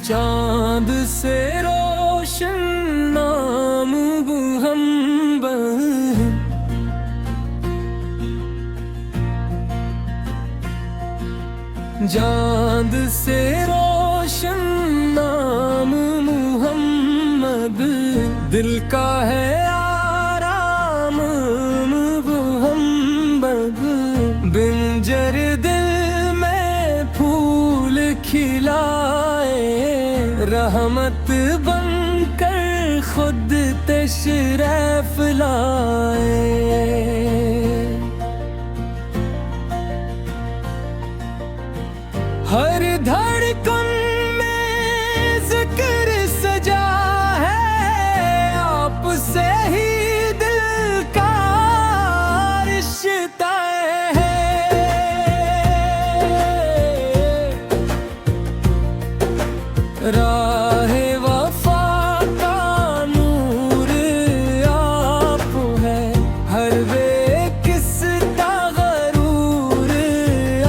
चांद से रोशन नाम मुहम्मद, चांद से रोशन नाम मुहम्मद, दिल का है आराम मुहम्मद, बिंजर दिल में फूल खिलाए, रहमत बनकर खुद तशरीफ लाए। हर धड़कन में जिक्र सजा है, आपसे ही दिल का रिश्ता है। राहे वफा का नूर आप है, हर वे किस्ता गरूर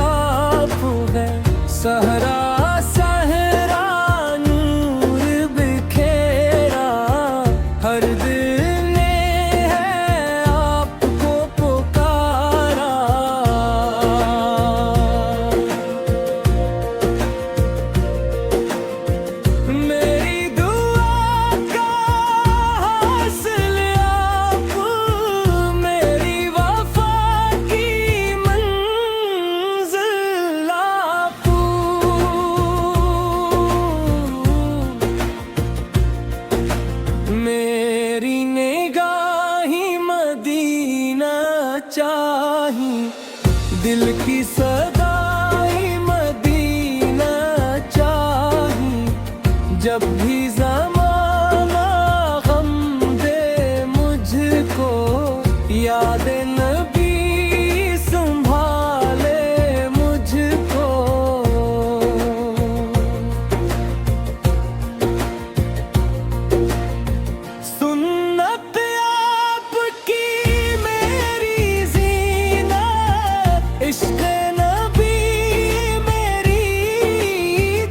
आप है, सहरा सहरा नूर बिखेरा, हर दिल ने है आपको पुकारा। मेरी दुआ का हासिल आप, मेरी वफा की मंजिल आप, मेरी निगाही मदीना चाही, दिल की सदाई मदीना चाही, जब भी ज़माना गम दे मुझको, याद नबी संभाले मुझको। सुन्नत आपकी मेरी ज़ीनत, इश्क़ नबी मेरी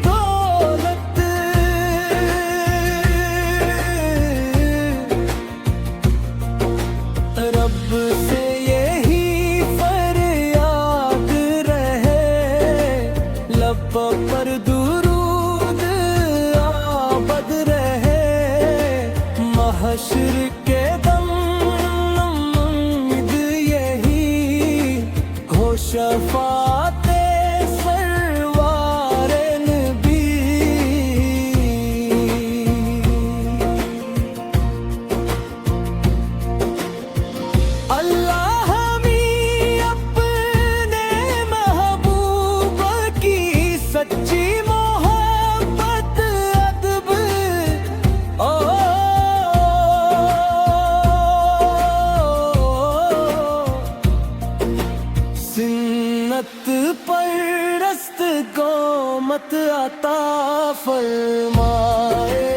दौलत, रब से यही फरियाद रहे, लब पर दुरूद आबद रहे, महशर के दम उम्मीद यही हो, शफाते सरवार नबी। अल्लाह हमी अपने महबूब की सच्ची मोहब्बत अदब ओ सिन्नत परस्त को मत अता फरमाए।